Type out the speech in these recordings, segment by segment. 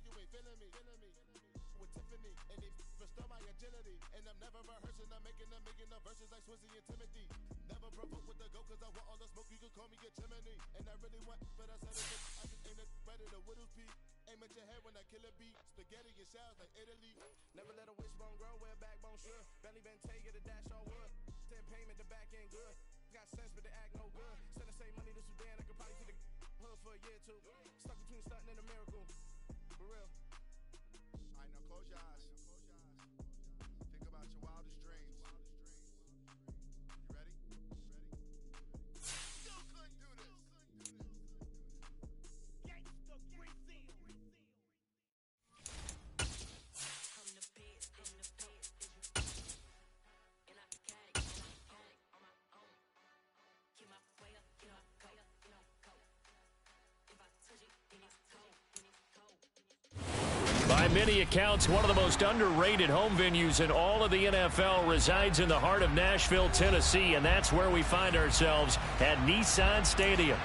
you ain't feeling me? With Tiffany, and they restore my agility. And I'm never rehearsing, I'm making a million of verses like Swizzy and Timothy. Never provoke with the go, cause I want all the smoke, you can call me a chimney. And I really want, but I said it, I just aim it right at the widow's peak. Aim at your head when I kill a beat. Spaghetti and shells like Italy. Never let a wishbone grow where backbone should. Belly been take it a dash all wood. 10 payment, the back end good. Got sense, but the act no good. Send the same money to Sudan, I could probably see the hood for a year or two. Stuck between stunting and a miracle. For real. Alright, now close your eyes. Think about your wildest dreams. You ready? Still couldn't do this. Gangsta Brazil. I'm the best in the best. And I can't on my own. Get my way up, get my go, go. If I touch it, then it's cold, By many accounts, one of the most underrated home venues in all of the NFL resides in the heart of Nashville, Tennessee, and that's where we find ourselves at Nissan Stadium.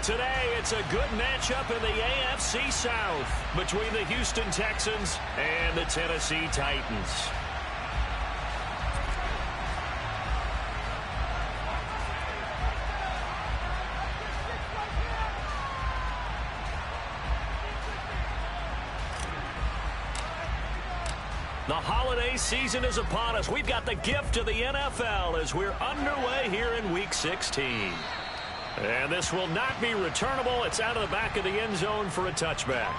Today, it's a good matchup in the AFC South between the Houston Texans and the Tennessee Titans. The holiday season is upon us. We've got the gift of the NFL as we're underway here in Week 16. And this will not be returnable. It's out of the back of the end zone for a touchback.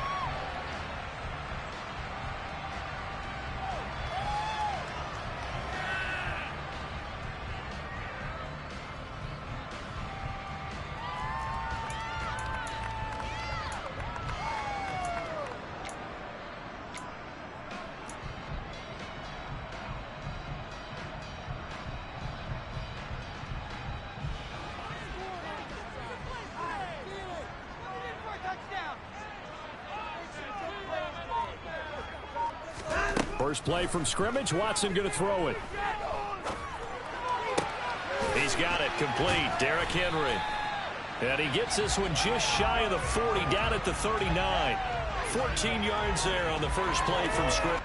First play from scrimmage, Watson going to throw it. He's got it complete, Derrick Henry. And he gets this one just shy of the 40, down at the 39. 14 yards there on the first play from scrimmage.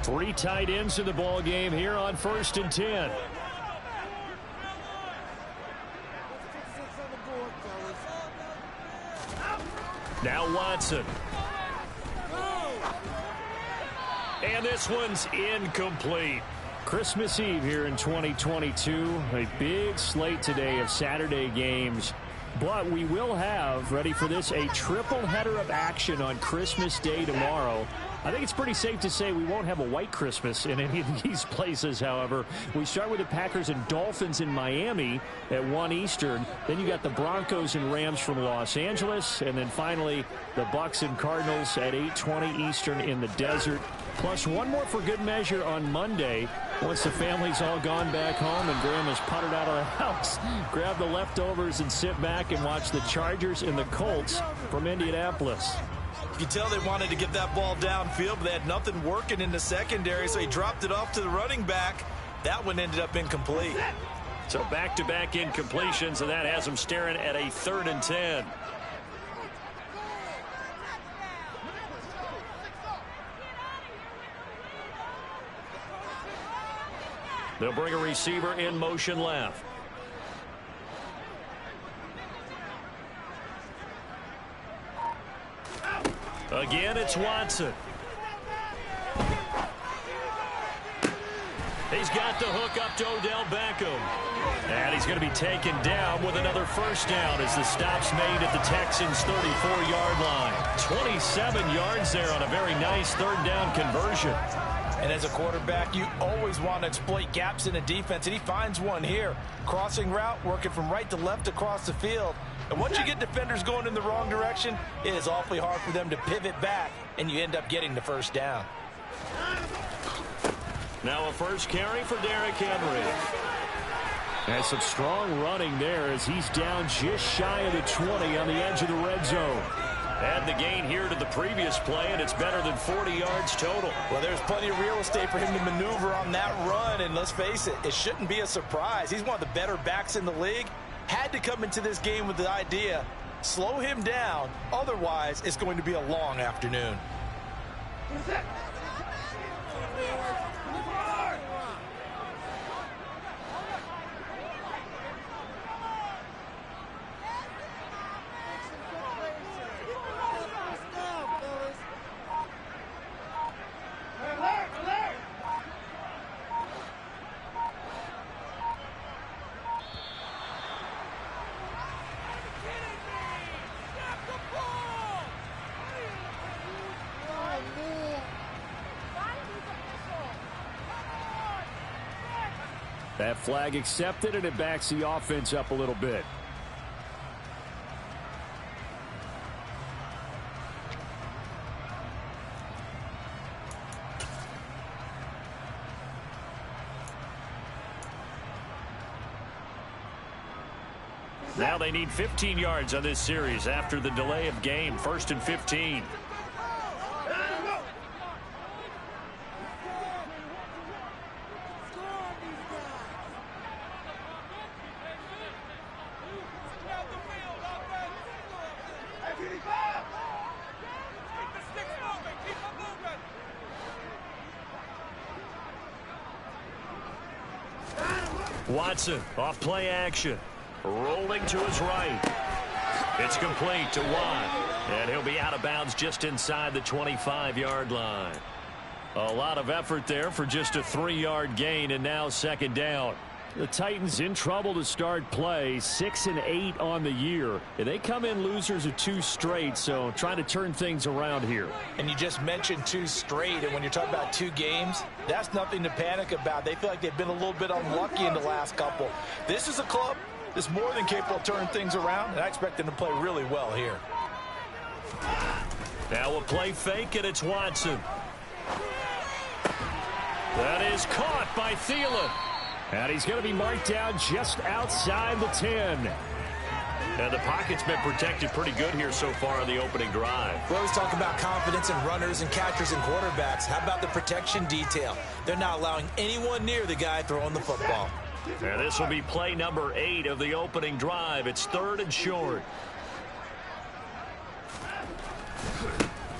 Three tight ends in the ball game here on 1st and 10. Now Watson. And this one's incomplete. Christmas Eve here in 2022. A big slate today of Saturday games. But we will have, ready for this, a triple header of action on Christmas Day tomorrow. I think it's pretty safe to say we won't have a white Christmas in any of these places, however. We start with the Packers and Dolphins in Miami at 1 Eastern. Then you got the Broncos and Rams from Los Angeles. And then finally, the Bucks and Cardinals at 8:20 Eastern in the desert. Plus one more for good measure on Monday. Once the family's all gone back home and Grandma's puttered out of the house, grab the leftovers and sit back and watch the Chargers and the Colts from Indianapolis. You can tell they wanted to get that ball downfield, but they had nothing working in the secondary, so he dropped it off to the running back. That one ended up incomplete. So back-to-back incompletions, and that has them staring at a 3rd and 10. They'll bring a receiver in motion left. Again, it's Watson. He's got the hook up to Odell Beckham. And he's going to be taken down with another first down as the stop's made at the Texans' 34-yard line. 27 yards there on a very nice third down conversion. And as a quarterback, you always want to exploit gaps in a defense, and he finds one here. Crossing route, working from right to left across the field. And once you get defenders going in the wrong direction, it is awfully hard for them to pivot back, and you end up getting the first down. Now a first carry for Derrick Henry. And some strong running there as he's down just shy of the 20 on the edge of the red zone. Add the gain here to the previous play, and it's better than 40 yards total. Well, there's plenty of real estate for him to maneuver on that run, and let's face it, it shouldn't be a surprise. He's one of the better backs in the league. Had to come into this game with the idea, slow him down, otherwise it's going to be a long afternoon. That flag accepted, and it backs the offense up a little bit. Now they need 15 yards on this series after the delay of game. 1st and 15. Watson off play action. Rolling to his right. It's complete to Watt. And he'll be out of bounds just inside the 25-yard line. A lot of effort there for just a 3-yard gain, and now second down. The Titans in trouble to start play, 6-8 on the year. And they come in losers of 2 straight, so trying to turn things around here. And you just mentioned 2 straight, and when you're talking about 2 games, that's nothing to panic about. They feel like they've been a little bit unlucky in the last couple. This is a club that's more than capable of turning things around, and I expect them to play really well here. Now a play fake, and it's Watson. That is caught by Thielen. And he's going to be marked down just outside the 10. And the pocket's been protected pretty good here so far on the opening drive. We always talk about confidence in runners and catchers and quarterbacks. How about the protection detail? They're not allowing anyone near the guy throwing the football. And this will be play number 8 of the opening drive. It's 3rd and short.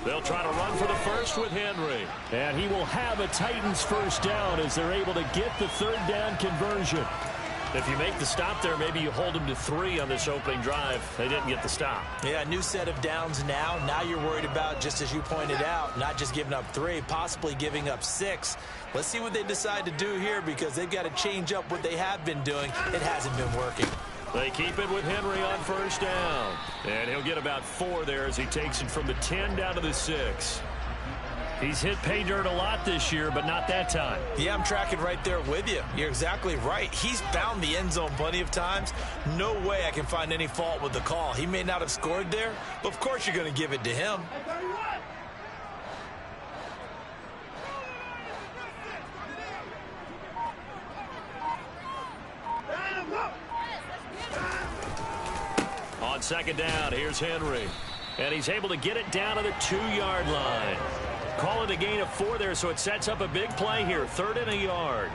They'll try to run for the first with Henry. And he will have a Titans first down as they're able to get the 3rd down conversion. If you make the stop there, maybe you hold them to 3 on this opening drive. They didn't get the stop. Yeah, new set of downs now. Now you're worried about, just as you pointed out, not just giving up 3, possibly giving up 6. Let's see what they decide to do here, because they've got to change up what they have been doing. It hasn't been working. They keep it with Henry on first down. And he'll get about 4 there as he takes it from the 10 down to the 6. He's hit pay dirt a lot this year, but not that time. Yeah, I'm tracking right there with you. You're exactly right. He's found the end zone plenty of times. No way I can find any fault with the call. He may not have scored there, but of course you're going to give it to him. On second down, here's Henry. And he's able to get it down to the 2-yard line. Calling a gain of 4 there, so it sets up a big play here. 3rd and a yard.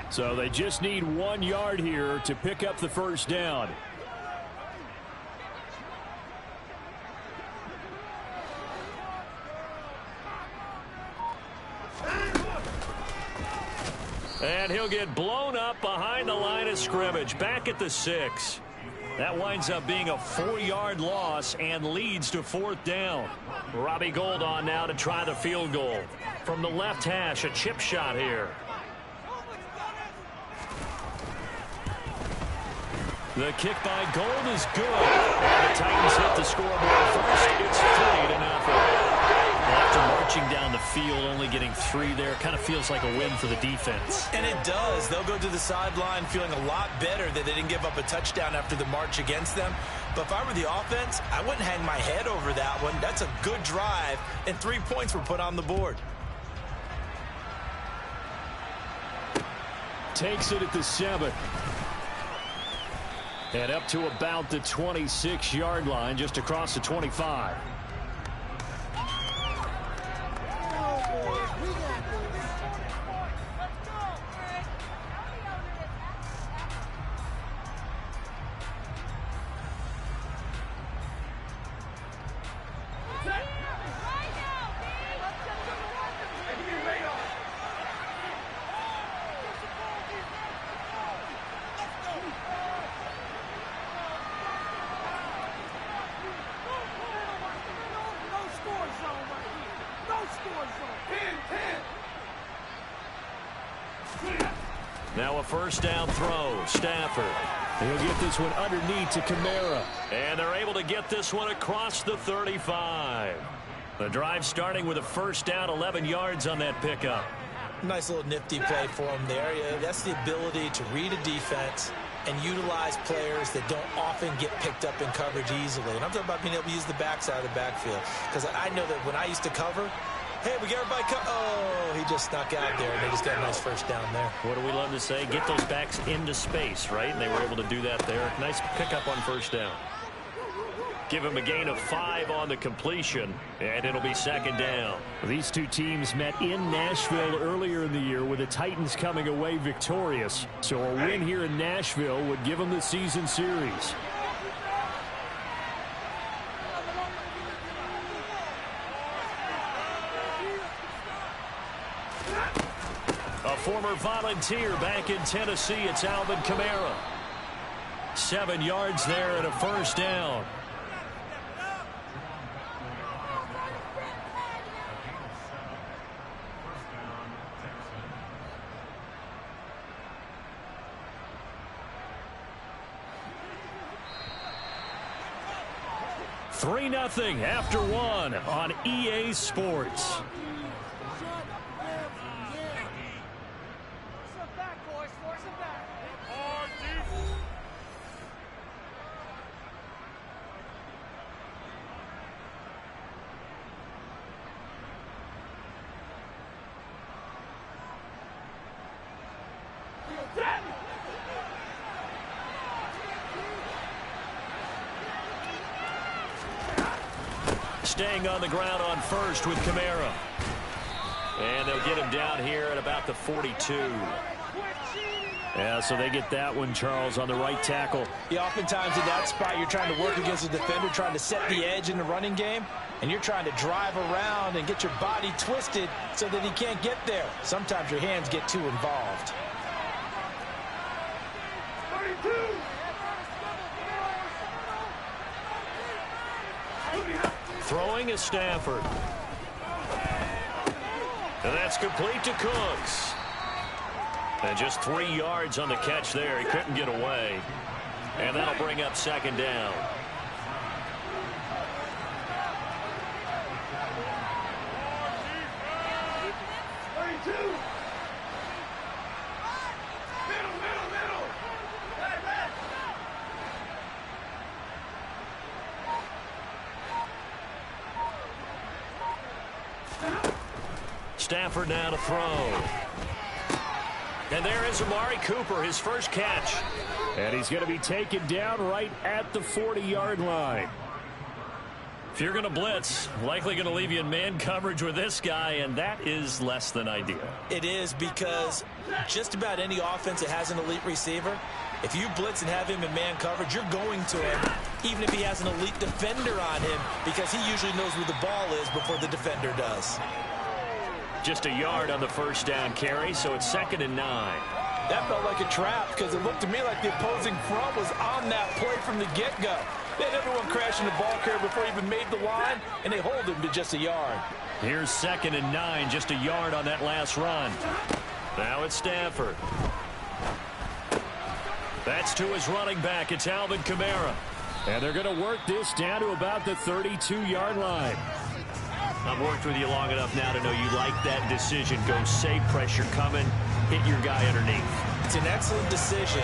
So they just need 1 yard here to pick up the first down. And he'll get blown up behind the line of scrimmage, back at the 6. That winds up being a 4-yard loss and leads to 4th down. Robbie Gould on now to try the field goal. From the left hash, a chip shot here. The kick by Gould is good. And the Titans hit the scoreboard first. It's 3-0. After marching down the field, only getting 3 there, kind of feels like a win for the defense. And it does. They'll go to the sideline feeling a lot better that they didn't give up a touchdown after the march against them. But if I were the offense, I wouldn't hang my head over that one. That's a good drive, and 3 points were put on the board. Takes it at the 7. And up to about the 26-yard line, just across the 25. Now a first down throw. Stafford. He'll get this one underneath to Kamara. And they're able to get this one across the 35. The drive starting with a first down, 11 yards on that pickup. Nice little nifty play for him there. Yeah, that's the ability to read a defense and utilize players that don't often get picked up in coverage easily. And I'm talking about being able to use the backside of the backfield. Because I know that when I used to cover, hey, we got everybody oh, he just snuck out there, and they just got a nice first down there. What do we love to say? Get those backs into space, right? And they were able to do that there. Nice pickup on first down. Give him a gain of 5 on the completion, and it'll be second down. These two teams met in Nashville earlier in the year with the Titans coming away victorious. So a win here in Nashville would give them the season series. A former Volunteer back in Tennessee, it's Alvin Kamara. 7 yards there and a first down. Three 3-0 after 1 on EA Sports. Staying on the ground on first with Kamara. And they'll get him down here at about the 42. Yeah, so they get that one, Charles, on the right tackle. Yeah, oftentimes in that spot, you're trying to work against a defender, trying to set the edge in the running game, and you're trying to drive around and get your body twisted so that he can't get there. Sometimes your hands get too involved. 32. Throwing is Stafford. And that's complete to Cooks. And just 3 yards on the catch there. He couldn't get away. And that'll bring up second down. Stafford now to throw. And there is Amari Cooper, his first catch. And he's going to be taken down right at the 40-yard line. If you're going to blitz, likely going to leave you in man coverage with this guy, and that is less than ideal. It is, because just about any offense that has an elite receiver, if you blitz and have him in man coverage, you're going to him, even if he has an elite defender on him, because he usually knows where the ball is before the defender does. Just a yard on the first down carry, so it's 2nd and 9. That felt like a trap because it looked to me like the opposing front was on that play from the get-go. They had everyone crashing the ball carrier before he even made the line, and they hold him to just a yard. Here's 2nd and 9, just a yard on that last run. Now it's Stafford. That's to his running back. It's Alvin Kamara. And they're going to work this down to about the 32-yard line. I've worked with you long enough now to know you like that decision. Go safe, pressure coming, hit your guy underneath. It's an excellent decision,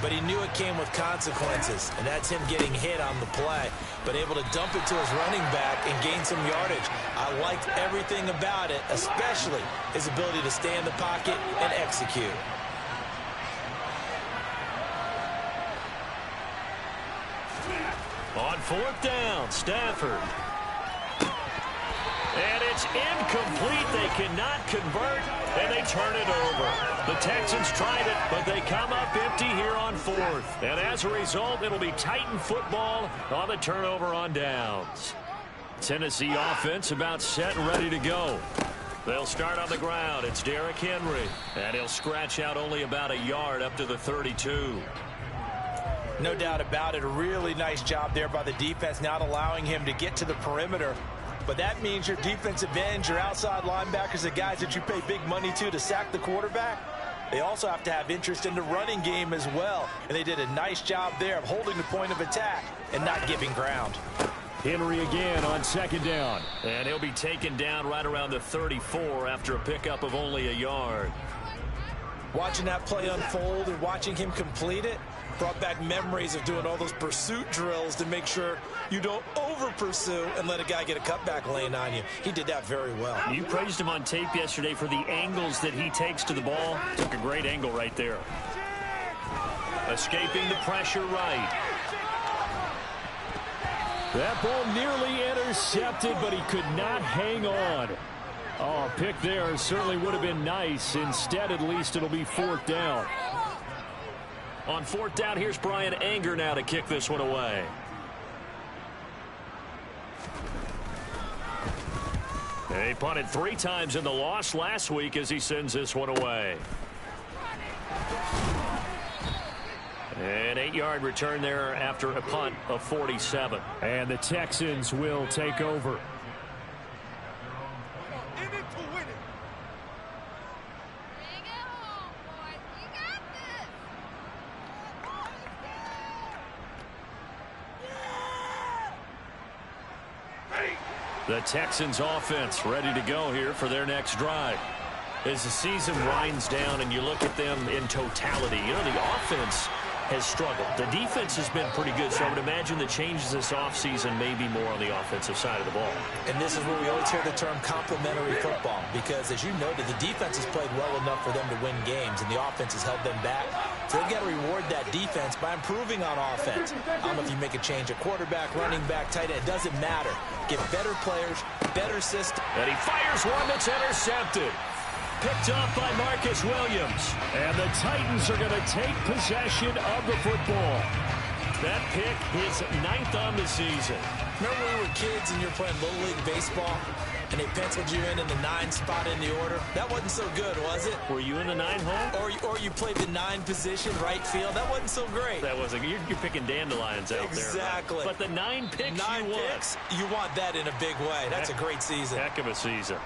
but he knew it came with consequences, and that's him getting hit on the play, but able to dump it to his running back and gain some yardage. I liked everything about it, especially his ability to stay in the pocket and execute. On 4th down, Stafford. And it's incomplete. They cannot convert, and they turn it over. The Texans tried it, but they come up empty here on 4th. And as a result, it'll be Titan football on the turnover on downs. Tennessee offense about set and ready to go. They'll start on the ground. It's Derrick Henry, and he'll scratch out only about a yard up to the 32. No doubt about it. A really nice job there by the defense, not allowing him to get to the perimeter. But that means your defensive ends, your outside linebackers, the guys that you pay big money to sack the quarterback, they also have to have interest in the running game as well. And they did a nice job there of holding the point of attack and not giving ground. Henry again on 2nd down. And he'll be taken down right around the 34 after a pickup of only a yard. Watching that play unfold and watching him complete it brought back memories of doing all those pursuit drills to make sure you don't over-pursue and let a guy get a cutback lane on you. He did that very well. You praised him on tape yesterday for the angles that he takes to the ball. Took a great angle right there. Escaping the pressure right. That ball nearly intercepted, but he could not hang on. Oh, a pick there certainly would have been nice. Instead, at least it'll be 4th down. On 4th down, here's Brian Anger now to kick this one away. He punted 3 times in the loss last week as he sends this one away. An 8-yard return there after a punt of 47. And the Texans will take over. The Texans offense ready to go here for their next drive. As the season winds down and you look at them in totality, you know, the offense has struggled. The defense has been pretty good, so I would imagine the changes this offseason may be more on the offensive side of the ball. And this is where we always hear the term complementary football, because as you noted, the defense has played well enough for them to win games, and the offense has held them back. So they've got to reward that defense by improving on offense. I don't know if you make a change, a quarterback, running back, tight end, it doesn't matter. Get better players, better system. And he fires one that's intercepted. Picked up by Marcus Williams. And the Titans are going to take possession of the football. That pick is 9th on the season. Remember when we were kids and you were playing Little League Baseball and they penciled you in the 9 spot in the order? That wasn't so good, was it? Were you in the 9 hole? Or you played the 9 position, right field. That wasn't so great. That wasn't. You're picking dandelions out there. Exactly. Right? But the 9 picks you want that in a big way. That's a great season. Heck of a season.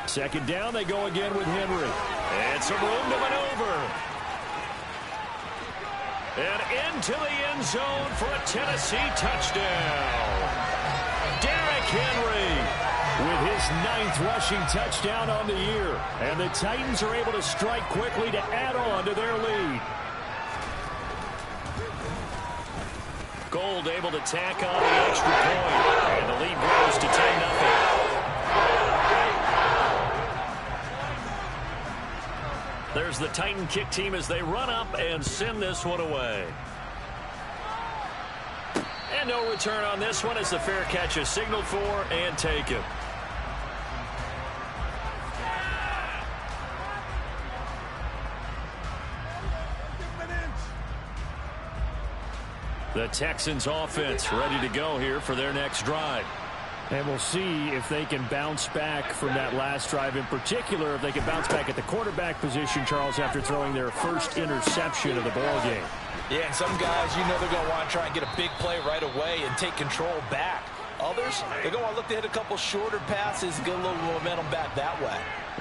Second down, they go again with Henry. And some room to maneuver. And into the end zone for a Tennessee touchdown. Derrick Henry with his 9th rushing touchdown on the year. And the Titans are able to strike quickly to add on to their lead. Gold able to tack on the extra point. And the lead grows to 10-0. There's the Titan kick team as they run up and send this one away. And no return on this one as the fair catch is signaled for and taken. The Texans offense ready to go here for their next drive. And we'll see if they can bounce back from that last drive, in particular if they can bounce back at the quarterback position, Charles, after throwing their first interception of the ball game. Yeah, and some guys, you know, they're going to want to try and get a big play right away and take control back. Others, they're going to look to hit a couple shorter passes and get a little momentum back that way.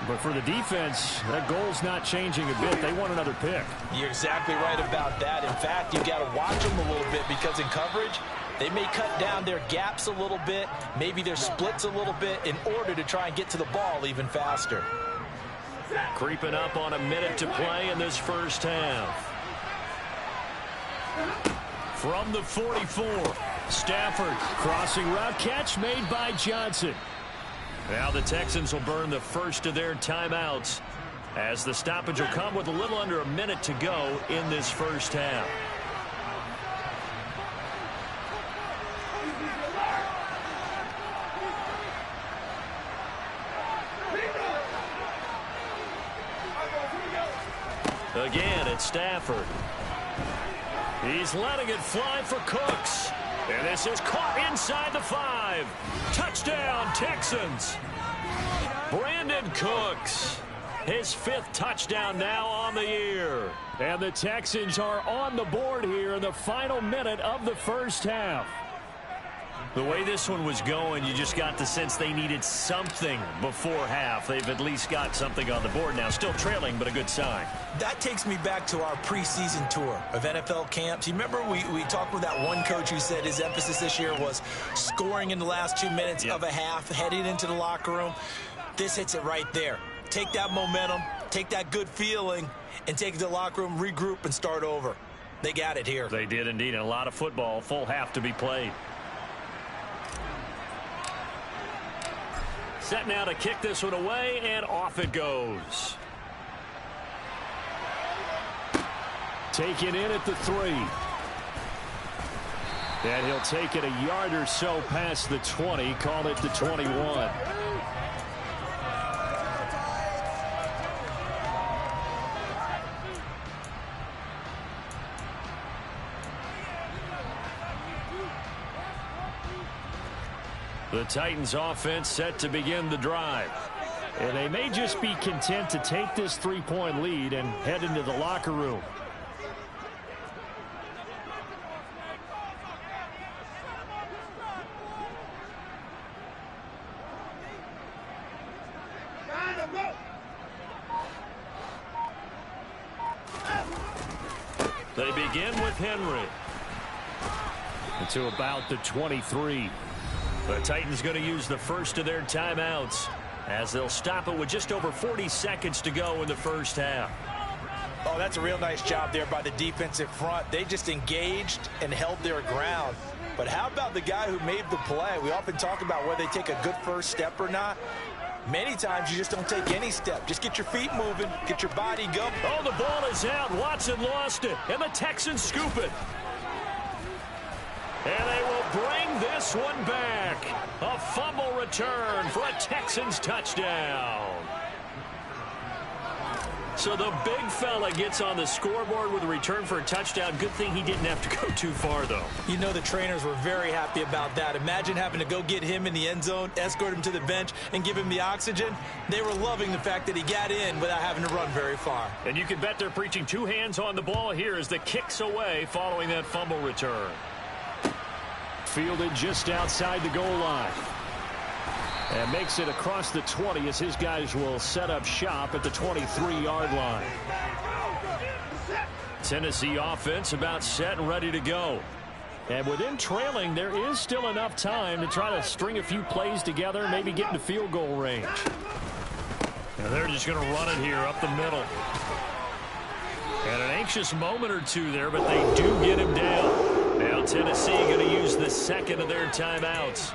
But for the defense, that goal's not changing a bit. They want another pick. You're exactly right about that. In fact, you've got to watch them a little bit because in coverage, they may cut down their gaps a little bit, maybe their splits a little bit in order to try and get to the ball even faster. Creeping up on a minute to play in this first half. From the 44, Stafford crossing route, catch made by Johnson. Now the Texans will burn the first of their timeouts as the stoppage will come with a little under a minute to go in this first half. Again, it's Stafford. He's letting it fly for Cooks. And this is caught inside the 5. Touchdown, Texans. Brandon Cooks. His 5th touchdown now on the year. And the Texans are on the board here in the final minute of the first half. The way this one was going, you just got the sense they needed something before half. They've at least got something on the board now. Still trailing, but a good sign. That takes me back to our preseason tour of NFL camps. You remember we talked with that one coach who said his emphasis this year was scoring in the last 2 minutes of a half, heading into the locker room. This hits it right there. Take that momentum, take that good feeling, and take it to the locker room, regroup, and start over. They got it here. They did indeed. And a lot of football, full half to be played. Set now to kick this one away, and off it goes. Taken in at the 3. And he'll take it a yard or so past the 20, call it the 21. The Titans offense set to begin the drive. And they may just be content to take this 3-point lead and head into the locker room. They begin with Henry. To about the 23. The Titans going to use the first of their timeouts as they'll stop it with just over 40 seconds to go in the first half. Oh, that's a real nice job there by the defensive front. They just engaged and held their ground. But how about the guy who made the play? We often talk about whether they take a good first step or not. Many times you just don't take any step. Just get your feet moving, get your body going. Oh, the ball is out. Watson lost it, and the Texans scoop it. And they will bring this one back. A fumble return for a Texans touchdown. So the big fella gets on the scoreboard with a return for a touchdown. Good thing he didn't have to go too far, though. You know the trainers were very happy about that. Imagine having to go get him in the end zone, escort him to the bench, and give him the oxygen. They were loving the fact that he got in without having to run very far. And you can bet they're preaching 2 hands on the ball here as the kick's away following that fumble return. Fielded just outside the goal line. And makes it across the 20 as his guys will set up shop at the 23-yard line. Tennessee offense about set and ready to go. And with them trailing, there is still enough time to try to string a few plays together and maybe get into field goal range. And they're just going to run it here up the middle. And an anxious moment or two there, but they do get him down. Now Tennessee going to use the second of their timeouts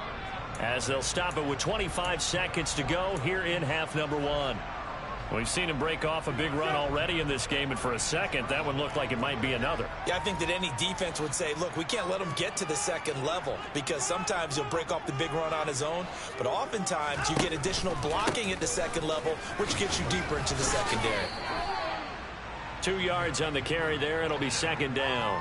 as they'll stop it with 25 seconds to go here in half number 1. We've seen him break off a big run already in this game, and for a second, that one looked like it might be another. Yeah, I think that any defense would say, look, we can't let him get to the second level, because sometimes he'll break off the big run on his own, but oftentimes you get additional blocking at the second level, which gets you deeper into the secondary. 2 yards on the carry there. It'll be second down.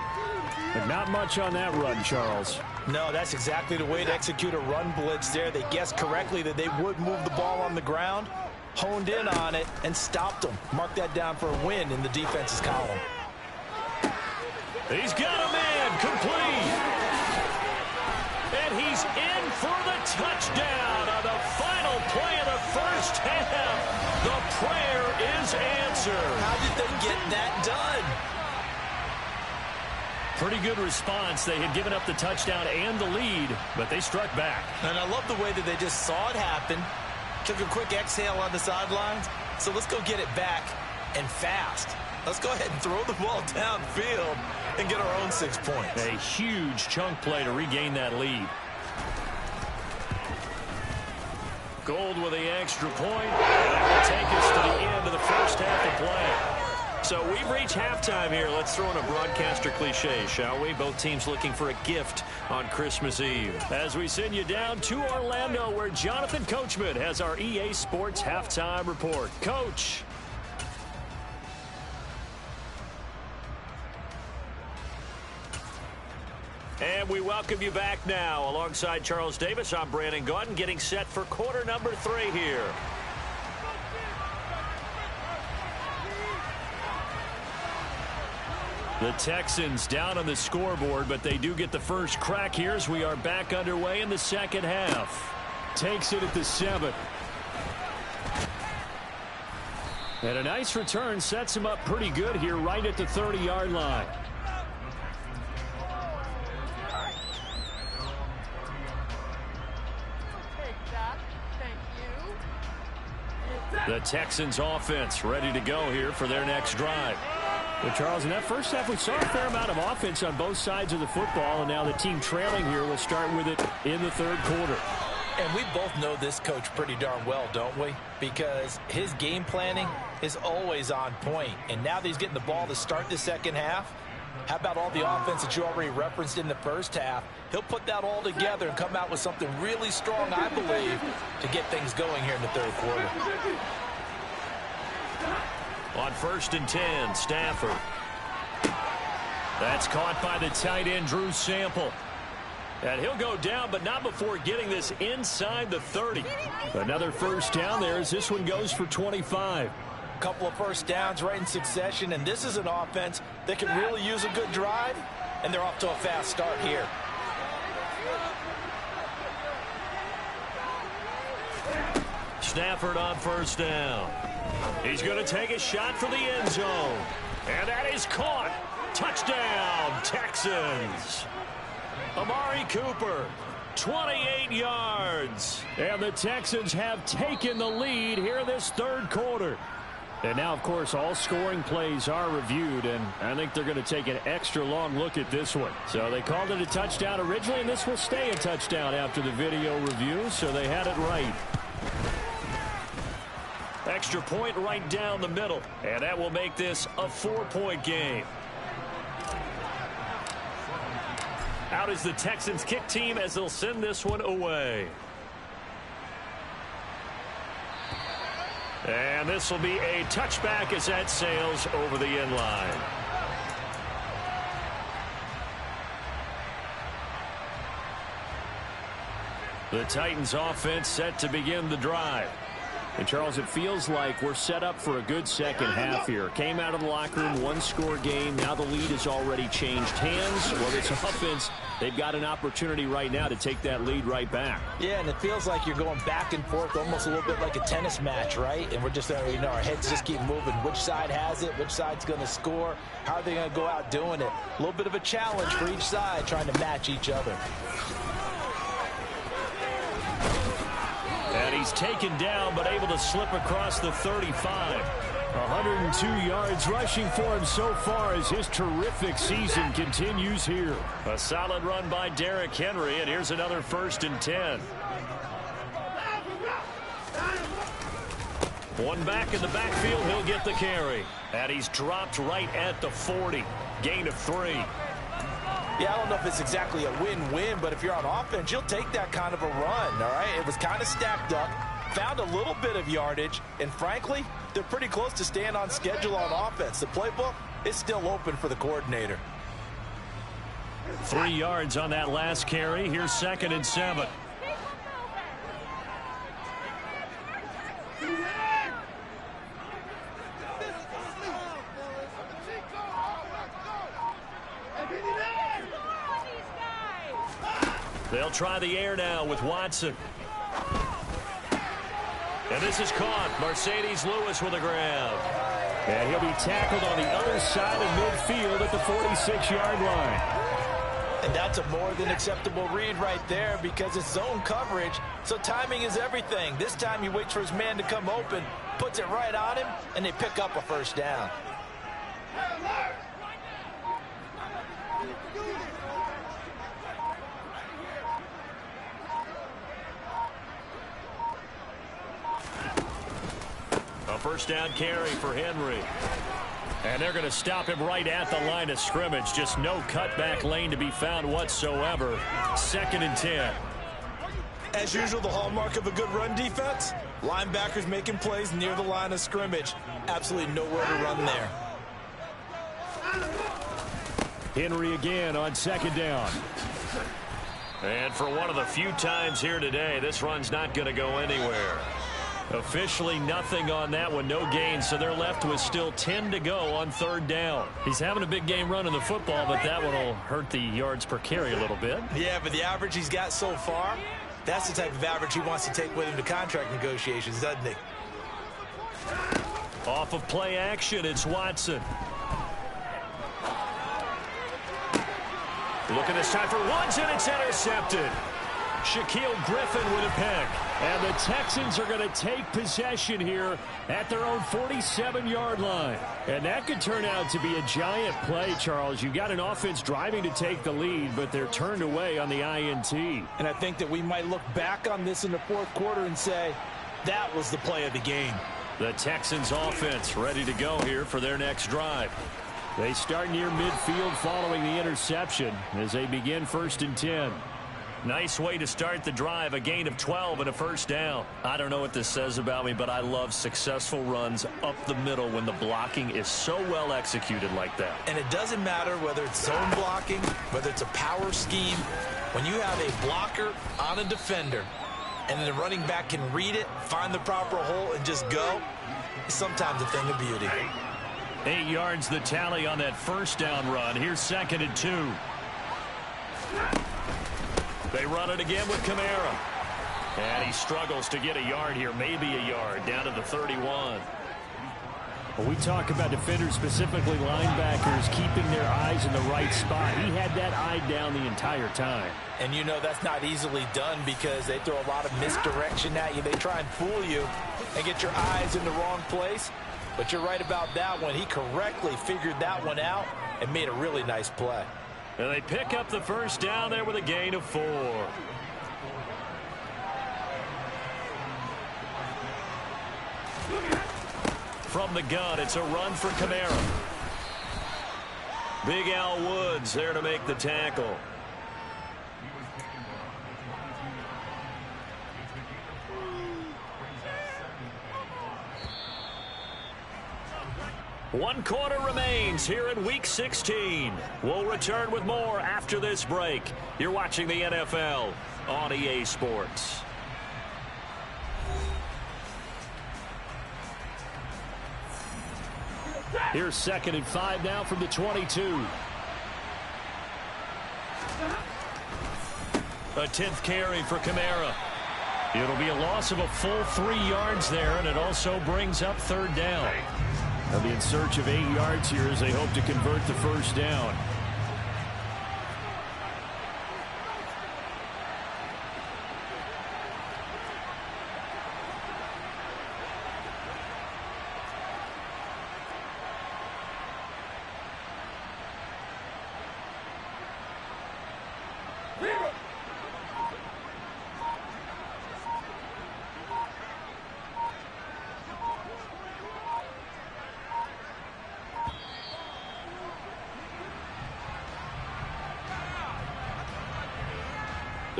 But not much on that run, Charles. No, that's exactly the way to execute a run blitz there. They guessed correctly that they would move the ball on the ground, honed in on it, and stopped them. Mark that down for a win in the defense's column. He's got a man, complete. And he's in for the touchdown on the final play of the first half. The prayer is answered. How did they get that done? Pretty good response. They had given up the touchdown and the lead, but they struck back. And I love the way that they just saw it happen, took a quick exhale on the sidelines. So let's go get it back and fast. Let's go ahead and throw the ball downfield and get our own 6 points. A huge chunk play to regain that lead. Gold with the extra point. And that will take us to the end of the first half of play. So we've reached halftime here. Let's throw in a broadcaster cliche, shall we? Both teams looking for a gift on Christmas Eve. As we send you down to Orlando, where Jonathan Coachman has our EA Sports halftime report. Coach. And we welcome you back now. Alongside Charles Davis, I'm Brandon Gaudin, getting set for quarter number 3 here. The Texans down on the scoreboard, but they do get the first crack here as we are back underway in the second half. Takes it at the 7. And a nice return sets him up pretty good here right at the 30-yard line. The Texans offense ready to go here for their next drive. Well, Charles, in that first half, we saw a fair amount of offense on both sides of the football, and now the team trailing here will start with it in the third quarter. And we both know this coach pretty darn well, don't we? Because his game planning is always on point. And now that he's getting the ball to start the second half, how about all the offense that you already referenced in the first half? He'll put that all together and come out with something really strong, I believe, to get things going here in the third quarter. On 1st and 10, Stafford. That's caught by the tight end, Drew Sample. And he'll go down, but not before getting this inside the 30. Another first down there as this one goes for 25. A couple of first downs right in succession, and this is an offense that can really use a good drive, and they're off to a fast start here. Stafford on first down. He's going to take a shot for the end zone. And that is caught. Touchdown, Texans. Amari Cooper, 28 yards. And the Texans have taken the lead here in this third quarter. And now, of course, all scoring plays are reviewed, and I think they're going to take an extra long look at this one. So they called it a touchdown originally, and this will stay a touchdown after the video review, so they had it right. Extra point right down the middle, and that will make this a 4-point game. Out is the Texans kick team as they'll send this one away. And this will be a touchback as that sails over the end line. The Titans offense set to begin the drive. And, Charles, it feels like we're set up for a good second half here. Came out of the locker room, one-score game. Now the lead has already changed hands. Well, this offense, they've got an opportunity right now to take that lead right back. Yeah, and it feels like you're going back and forth almost a little bit like a tennis match, right? And we're just, our heads just keep moving. Which side has it? Which side's going to score? How are they going to go out doing it? A little bit of a challenge for each side trying to match each other. And he's taken down, but able to slip across the 35. 102 yards rushing for him so far as his terrific season continues here. A solid run by Derrick Henry, and here's another 1st and 10. One back in the backfield, he'll get the carry. And he's dropped right at the 40. Gain of 3. Yeah, I don't know if it's exactly a win-win, but if you're on offense, you'll take that kind of a run, all right? It was kind of stacked up, found a little bit of yardage, and frankly, they're pretty close to staying on schedule on offense. The playbook is still open for the coordinator. 3 yards on that last carry. Here's 2nd and 7. They'll try the air now with Watson. And this is caught. Mercedes Lewis with a grab. And he'll be tackled on the other side of midfield at the 46-yard line. And that's a more than acceptable read right there because it's zone coverage, so timing is everything. This time he waits for his man to come open, puts it right on him, and they pick up a first down. A first down carry for Henry. And they're going to stop him right at the line of scrimmage. Just no cutback lane to be found whatsoever. 2nd and 10. As usual, the hallmark of a good run defense, linebackers making plays near the line of scrimmage. Absolutely nowhere to run there. Henry again on 2nd down. And for one of the few times here today, this run's not going to go anywhere. Officially nothing on that one, no gain, so they're left with still 10 to go on 3rd down. He's having a big game running the football, but that one will hurt the yards per carry a little bit. Yeah, but the average he's got so far, that's the type of average he wants to take with him to contract negotiations, doesn't he? Off of play action, it's Watson. Looking this time for Woods, and it's intercepted. Shaquille Griffin with a pick. And the Texans are going to take possession here at their own 47-yard line. And that could turn out to be a giant play, Charles. You've got an offense driving to take the lead, but they're turned away on the INT. And I think that we might look back on this in the 4th quarter and say, that was the play of the game. The Texans offense ready to go here for their next drive. They start near midfield following the interception as they begin 1st and 10. Nice way to start the drive, a gain of 12 and a first down. I don't know what this says about me, but I love successful runs up the middle when the blocking is so well executed like that. And it doesn't matter whether it's zone blocking, whether it's a power scheme. When you have a blocker on a defender and the running back can read it, find the proper hole, and just go, it's sometimes a thing of beauty. 8 yards the tally on that first down run. Here's 2nd and 2. They run it again with Kamara. And he struggles to get a yard here, maybe a yard, down to the 31. When we talk about defenders, specifically linebackers, keeping their eyes in the right spot, he had that eye down the entire time. And you know that's not easily done because they throw a lot of misdirection at you. They try and fool you and get your eyes in the wrong place. But you're right about that one. He correctly figured that one out and made a really nice play. And they pick up the first down there with a gain of 4. From the gun, it's a run for Kamara. Big Al Woods there to make the tackle. One quarter remains here in Week 16. We'll return with more after this break. You're watching the NFL on EA Sports. Here's 2nd and 5 now from the 22. A 10th carry for Kamara. It'll be a loss of a full 3 yards there, and it also brings up 3rd down. They'll be in search of 8 yards here as they hope to convert the first down.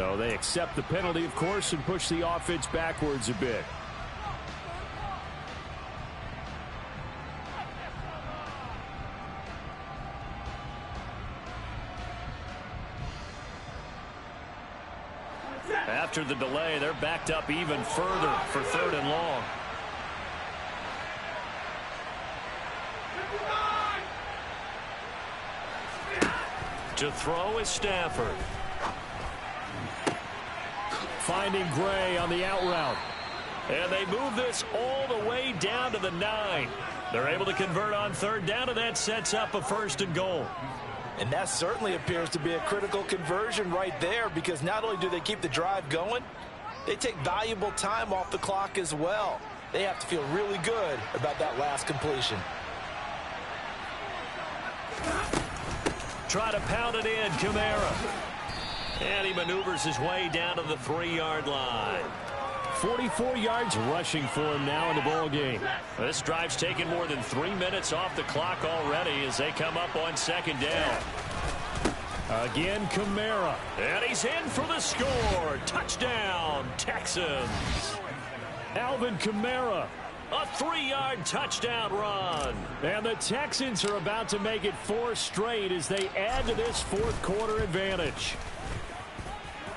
So they accept the penalty, of course, and push the offense backwards a bit. After the delay, they're backed up even further for 3rd and long. To throw is Stafford. Finding Gray on the out route. And they move this all the way down to the 9. They're able to convert on 3rd down, and that sets up a 1st and goal. And that certainly appears to be a critical conversion right there, because not only do they keep the drive going, they take valuable time off the clock as well. They have to feel really good about that last completion. Try to pound it in, Kamara. And he maneuvers his way down to the 3-yard line. 44 yards rushing for him now in the ball game. This drive's taken more than 3 minutes off the clock already as they come up on 2nd down. Again, Kamara. And he's in for the score. Touchdown, Texans. Alvin Kamara. A 3-yard touchdown run. And the Texans are about to make it 4 straight as they add to this 4th quarter advantage.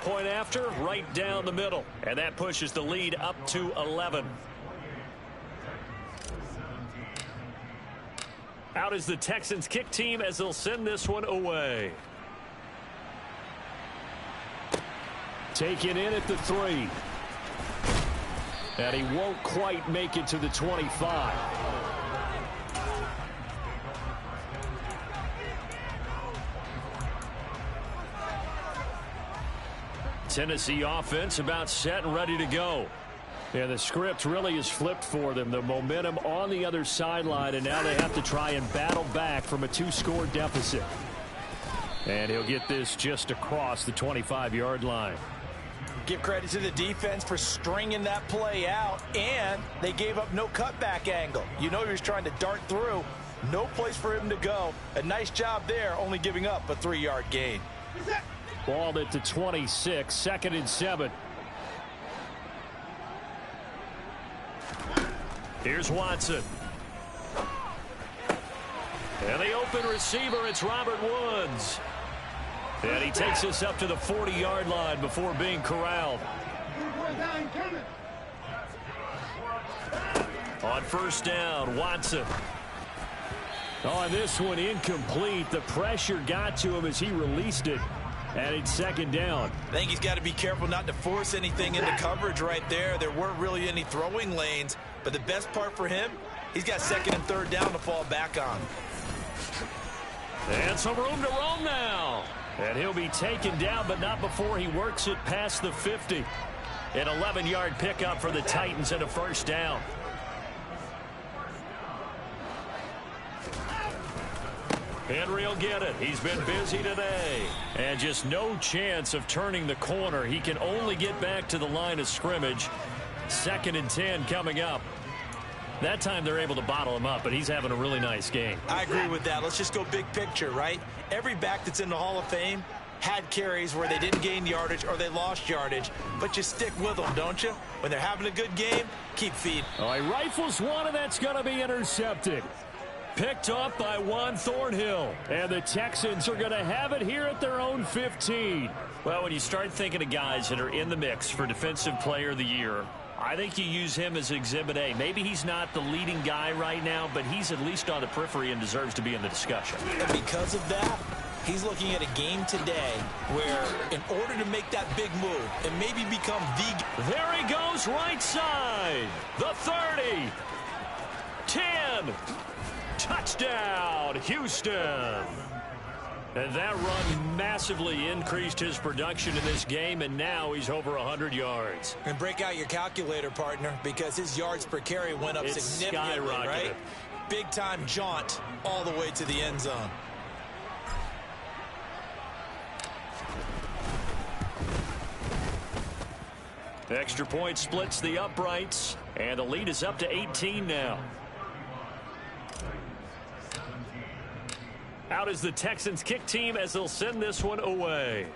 Point after, right down the middle. And that pushes the lead up to 11. Out is the Texans kick team as they'll send this one away. Taken in at the 3. And he won't quite make it to the 25. Tennessee offense about set and ready to go. Yeah, the script really is flipped for them. The momentum on the other sideline, and now they have to try and battle back from a 2-score deficit. And he'll get this just across the 25-yard line. Give credit to the defense for stringing that play out, and they gave up no cutback angle. You know he was trying to dart through. No place for him to go. A nice job there, only giving up a 3-yard gain. Ball at the 26, 2nd and 7. Here's Watson. And the open receiver, it's Robert Woods. And he takes us up to the 40-yard line before being corralled. On 1st down, Watson. On this one, incomplete. The pressure got to him as he released it. And it's 2nd down. I think he's got to be careful not to force anything into coverage right there. There weren't really any throwing lanes. But the best part for him, he's got 2nd and 3rd down to fall back on. And some room to roam now. And he'll be taken down, but not before he works it past the 50. An 11-yard pickup for the Titans and a 1st down. Henry will get it. He's been busy today. And just no chance of turning the corner. He can only get back to the line of scrimmage. 2nd and 10 coming up. That time they're able to bottle him up, but he's having a really nice game. I agree with that. Let's just go big picture, right? Every back that's in the Hall of Fame had carries where they didn't gain yardage or they lost yardage, but you stick with them, don't you? When they're having a good game, keep feeding. All right, rifles one, and that's going to be intercepted. Picked off by Juan Thornhill. And the Texans are going to have it here at their own 15. Well, when you start thinking of guys that are in the mix for Defensive Player of the Year, I think you use him as Exhibit A. Maybe he's not the leading guy right now, but he's at least on the periphery and deserves to be in the discussion. And because of that, he's looking at a game today where in order to make that big move and maybe become the... There he goes, right side. The 30. 10. Touchdown, Houston. And that run massively increased his production in this game, and now he's over 100 yards. And break out your calculator, partner, because his yards per carry went up significantly, right? Big-time jaunt all the way to the end zone. Extra point splits the uprights, and the lead is up to 18 now. Out is the Texans kick team as they'll send this one away.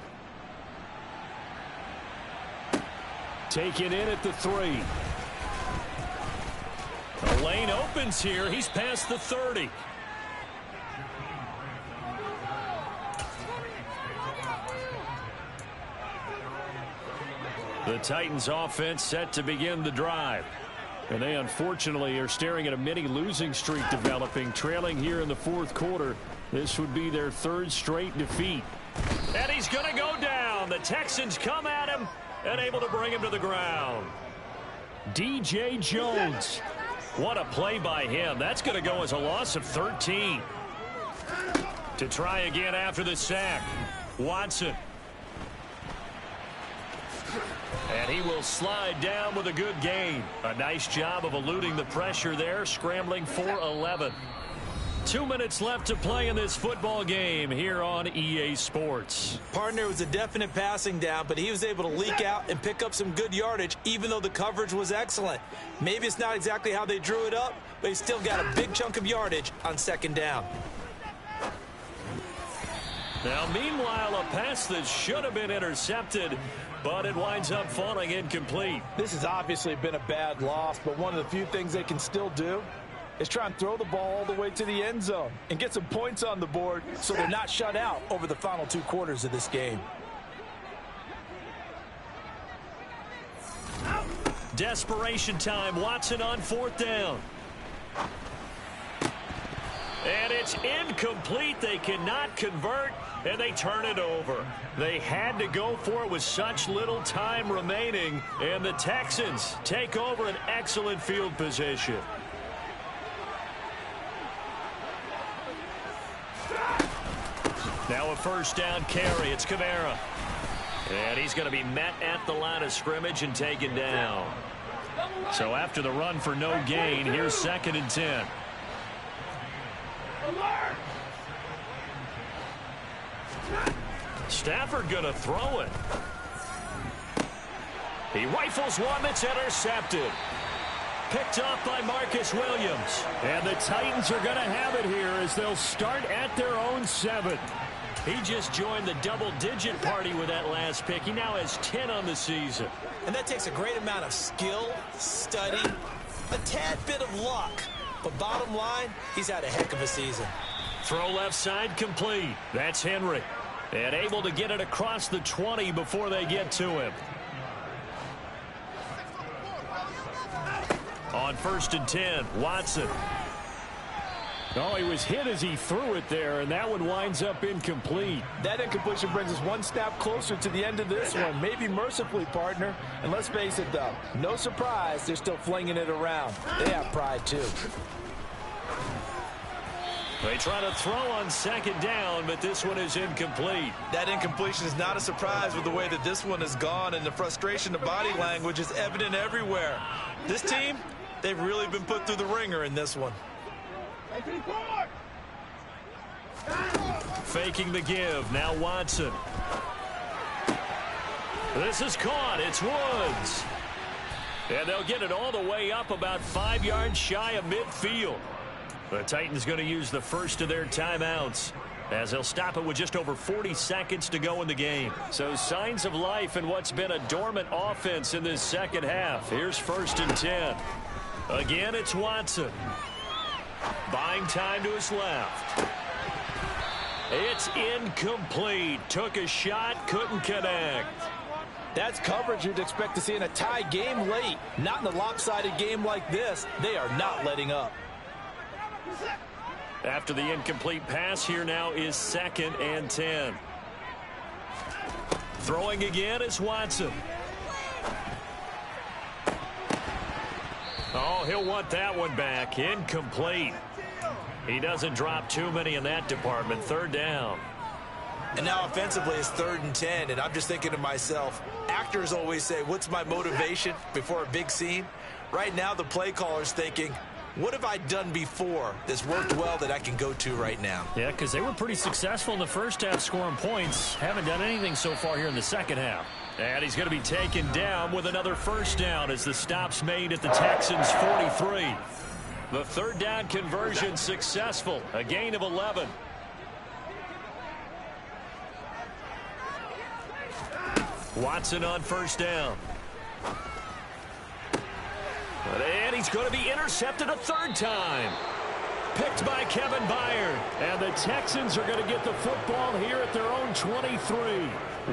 Taken in at the 3. The lane opens here. He's past the 30. The Titans offense set to begin the drive. And they unfortunately are staring at a mini losing streak developing, trailing here in the fourth quarter. This would be their 3rd straight defeat. And he's going to go down. The Texans come at him and able to bring him to the ground. DJ Jones. What a play by him. That's going to go as a loss of 13. To try again after the sack. Watson. And he will slide down with a good gain. A nice job of eluding the pressure there, scrambling for 11. 2 minutes left to play in this football game here on EA Sports. Partner, was a definite passing down, but he was able to leak out and pick up some good yardage, even though the coverage was excellent. Maybe it's not exactly how they drew it up, but he still got a big chunk of yardage on 2nd down. Now, meanwhile, a pass that should have been intercepted, but it winds up falling incomplete. This has obviously been a bad loss, but one of the few things they can still do is try and throw the ball all the way to the end zone and get some points on the board so they're not shut out over the final 2 quarters of this game. Desperation time. Watson on 4th down. And it's incomplete. They cannot convert, and they turn it over. They had to go for it with such little time remaining, and the Texans take over an excellent field position. Now a 1st down carry. It's Kamara. And he's going to be met at the line of scrimmage and taken down. So after the run for no gain, here's 2nd and 10. Stafford going to throw it. He rifles one that's intercepted. Picked off by Marcus Williams. And the Titans are going to have it here as they'll start at their own 7. He just joined the double-digit party with that last pick. He now has 10 on the season. And that takes a great amount of skill, study, a tad bit of luck. But bottom line, he's had a heck of a season. Throw left side complete. That's Henry. And able to get it across the 20 before they get to him. On 1st and 10, Watson. Oh, he was hit as he threw it there, and that one winds up incomplete. That incompletion brings us one step closer to the end of this one. Maybe mercifully, partner. And let's face it, though, no surprise, they're still flinging it around. They have pride, too. They try to throw on 2nd down, but this one is incomplete. That incompletion is not a surprise with the way that this one has gone, and the frustration of body language is evident everywhere. This team, they've really been put through the ringer in this one. Faking the give. Now Watson. This is caught. It's Woods. And they'll get it all the way up about 5 yards shy of midfield. The Titans going to use the first of their timeouts as they'll stop it with just over 40 seconds to go in the game. So signs of life in what's been a dormant offense in this second half. Here's 1st and 10. Again, it's Watson. Buying time to his left. It's incomplete. Took a shot, couldn't connect. That's coverage you'd expect to see in a tie game late. Not in a lopsided game like this. They are not letting up. After the incomplete pass, here now is 2nd and 10. Throwing again is Watson. Oh, he'll want that one back. Incomplete. He doesn't drop too many in that department. 3rd down. And now offensively it's 3rd and 10, and I'm just thinking to myself, actors always say, what's my motivation before a big scene? Right now the play caller's thinking, what have I done before that's worked well that I can go to right now? Yeah, because they were pretty successful in the first half scoring points. Haven't done anything so far here in the second half. And he's going to be taken down with another 1st down as the stop's made at the Texans' 43. The 3rd down conversion successful. A gain of 11. Watson on 1st down. And he's going to be intercepted a third time. Picked by Kevin Byard. And the Texans are going to get the football here at their own 23.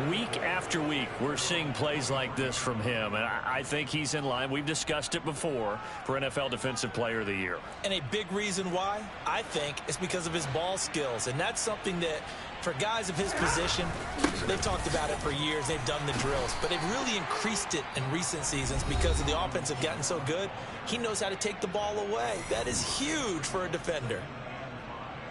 Week after week, we're seeing plays like this from him. And I think he's in line. We've discussed it before for NFL Defensive Player of the Year. And a big reason why, I think, is because of his ball skills. And that's something that, for guys of his position, they've talked about it for years. They've done the drills. But they've really increased it in recent seasons because of the offense have gotten so good. He knows how to take the ball away. That is huge for a defender.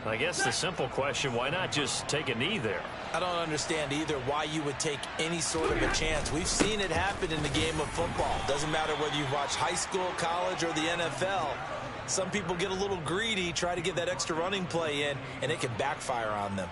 I guess the simple question, why not just take a knee there? I don't understand either why you would take any sort of a chance. We've seen it happen in the game of football. Doesn't matter whether you've watched high school, college, or the NFL. Some people get a little greedy, try to get that extra running play in, and it can backfire on them.